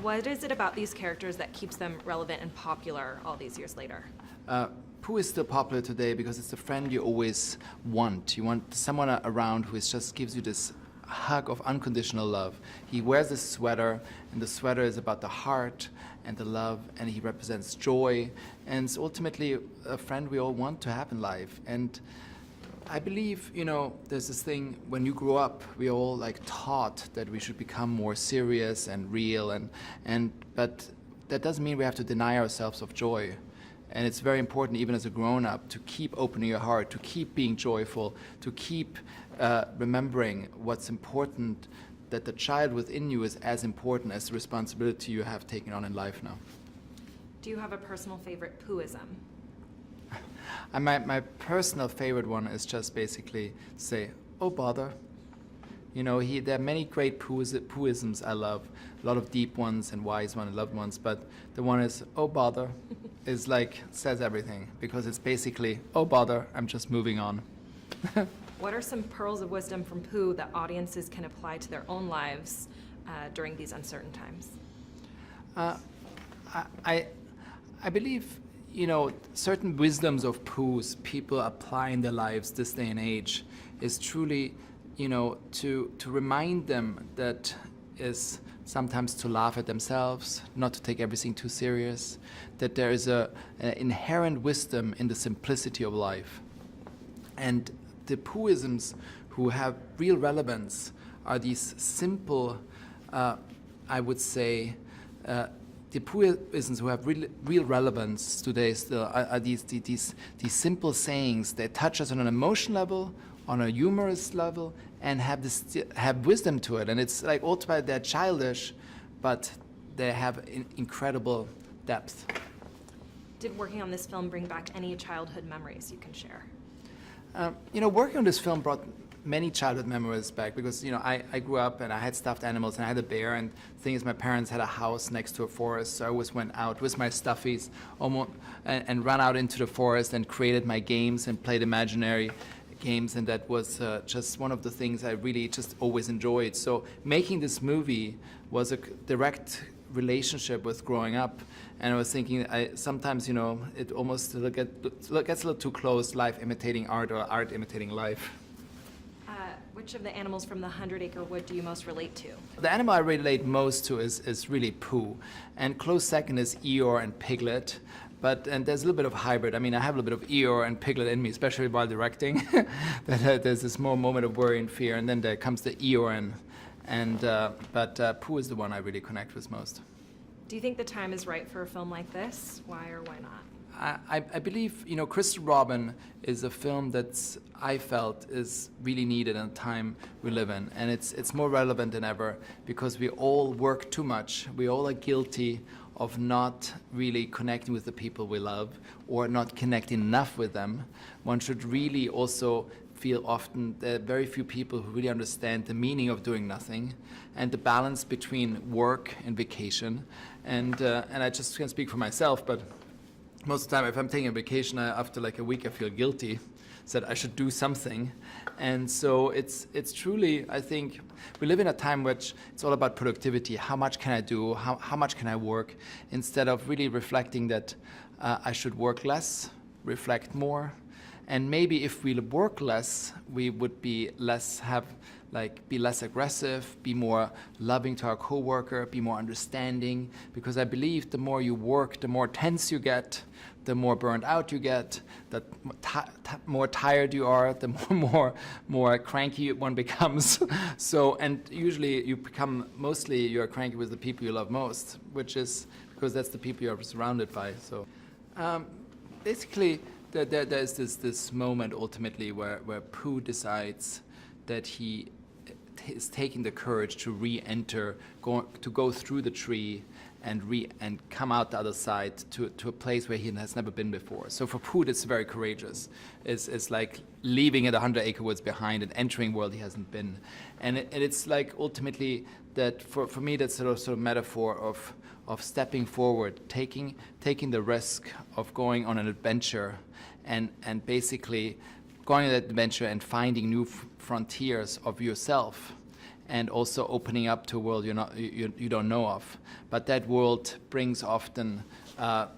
What is it about these characters that keeps them relevant and popular all these years later? Pooh is still popular today because it's the friend you always want. You want someone around who just gives you this hug of unconditional love. He wears this sweater, and the sweater is about the heart and the love, and he represents joy, and it's ultimately a friend we all want to have in life. And I believe, there's this thing, when you grow up, we all taught that we should become more serious and real, but that doesn't mean we have to deny ourselves of joy. And it's very important, even as a grown-up, to keep opening your heart, to keep being joyful, to keep remembering what's important, that the child within you is as important as the responsibility you have taken on in life now. Do you have a personal favorite Poohism? My personal favorite one is just basically say, oh bother. There are many great Poohisms I love, a lot of deep ones and wise ones and loved ones, but the one is, oh bother, is says everything, because it's basically, oh bother, I'm just moving on. What are some pearls of wisdom from Pooh that audiences can apply to their own lives during these uncertain times? I believe, certain wisdoms of Pooh's people apply in their lives this day and age is truly, to remind them that is sometimes to laugh at themselves, not to take everything too serious, that there is an inherent wisdom in the simplicity of life. And the Poohisms who have real relevance are these simple, I would say, the Poohisms who have real relevance today still are these simple sayings that touch us on an emotion level, on a humorous level, and have wisdom to it. And it's ultimately they're childish, but they have incredible depth. Did working on this film bring back any childhood memories you can share? Working on this film brought many childhood memories back because, I grew up and I had stuffed animals and I had a bear, and the thing is my parents had a house next to a forest, so I always went out with my stuffies and ran out into the forest and created my games and played imaginary games, and that was just one of the things I really just always enjoyed. So making this movie was a direct relationship with growing up, and I was thinking sometimes it almost gets a little too close, life imitating art or art imitating life. Which of the animals from the 100-acre wood do you most relate to? The animal I relate most to is really Pooh, and close second is Eeyore and Piglet. And there's a little bit of hybrid. I mean, I have a little bit of Eeyore and Piglet in me, especially while directing. There's this more moment of worry and fear, and then there comes the Eeyore, but Pooh is the one I really connect with most. Do you think the time is right for a film like this? Why or why not? I believe, Kristin Robin is a film that I felt is really needed in the time we live in. And it's more relevant than ever because we all work too much. We all are guilty of not really connecting with the people we love or not connecting enough with them. One should really also feel often there are very few people who really understand the meaning of doing nothing and the balance between work and vacation. And I just can't speak for myself, but most of the time, if I'm taking a vacation, after a week, I feel guilty, that I should do something. And so it's truly, I think, we live in a time which it's all about productivity. How much can I do? How much can I work? Instead of really reflecting that I should work less, reflect more. And maybe if we work less, we would be less aggressive, be more loving to our coworker, be more understanding. Because I believe the more you work, the more tense you get, the more burned out you get, the more tired you are, the more cranky one becomes. And usually you're cranky with the people you love most, which is because that's the people you're surrounded by. So basically, there's this moment ultimately where Pooh decides that he is taking the courage to re-enter, to go through the tree and come out the other side to a place where he has never been before. So for Pooh, it's very courageous. It's like leaving the 100-acre woods behind and entering a world he hasn't been. And it's ultimately that for me that's sort of metaphor of stepping forward, taking the risk of going on an adventure and basically going on that adventure and finding new frontiers of yourself and also opening up to a world you don't know of. But that world brings often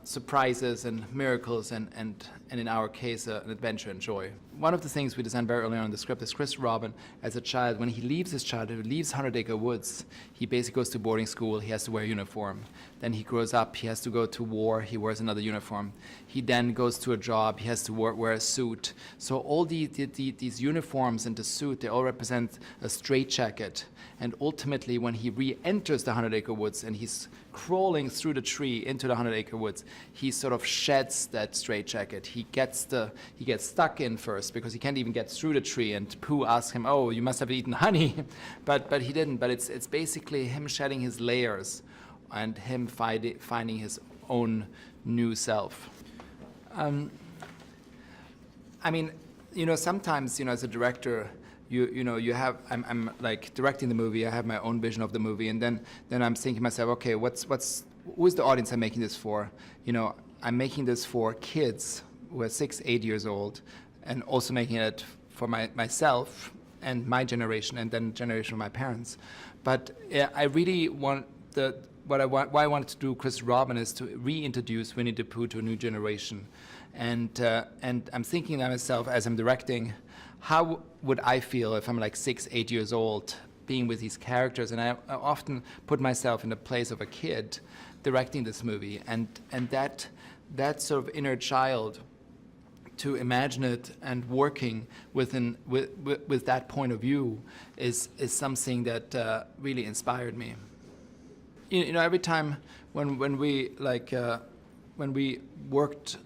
surprises and miracles and in our case, an adventure and joy. One of the things we designed very early on in the script is Chris Robin, as a child, when he leaves his childhood, leaves 100 Acre Woods, he basically goes to boarding school, he has to wear a uniform. Then he grows up, he has to go to war, he wears another uniform. He then goes to a job, he has to wear a suit. So all these uniforms and the suit, they all represent a straitjacket. And ultimately, when he re-enters the 100 Acre Woods and he's crawling through the tree into the 100 Acre Woods, he sort of sheds that straitjacket. He gets stuck in first because he can't even get through the tree. And Pooh asks him, "Oh, you must have eaten honey," but he didn't. But it's basically him shedding his layers and him finding his own new self. I mean, sometimes, as a director, you have, I'm like directing the movie, I have my own vision of the movie, and then I'm thinking to myself, okay, who's the audience I'm making this for? I'm making this for kids who are 6, 8 years old, and also making it for myself and my generation, and then generation of my parents. But I really want why I wanted to do Chris Robin is to reintroduce Winnie-the-Pooh to a new generation. And I'm thinking to myself as I'm directing, how would I feel if I'm like 6, 8 years old being with these characters? And I often put myself in the place of a kid directing this movie, and that sort of inner child, to imagine it and working with that point of view is something that really inspired me. Every time when we worked,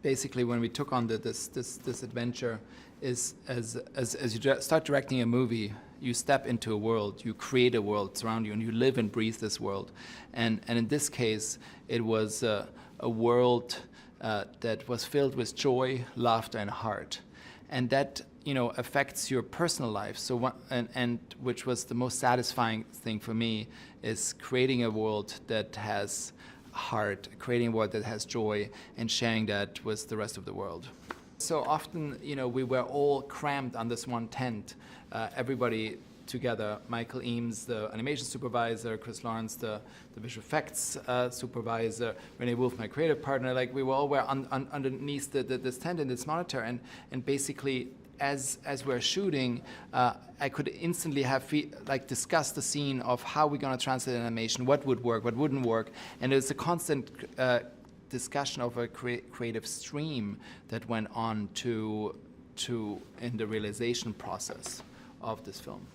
basically when we took on this adventure, is as you start directing a movie, you step into a world, you create a world around you, and you live and breathe this world. And in this case, it was a world that was filled with joy, laughter, and heart, and that affects your personal life. So and which was the most satisfying thing for me, is creating a world that has heart, creating a world that has joy, and sharing that with the rest of the world. So often, we were all crammed on this one tent, everybody together. Michael Eames, the animation supervisor, Chris Lawrence, the visual effects supervisor, Renee Wolf, my creative partner. Like, we were all underneath this tent in this monitor, and basically, as we're shooting, I could instantly have discuss the scene of how we're going to translate animation, what would work, what wouldn't work, and it's a constant discussion of a creative stream that went on to in the realization process of this film.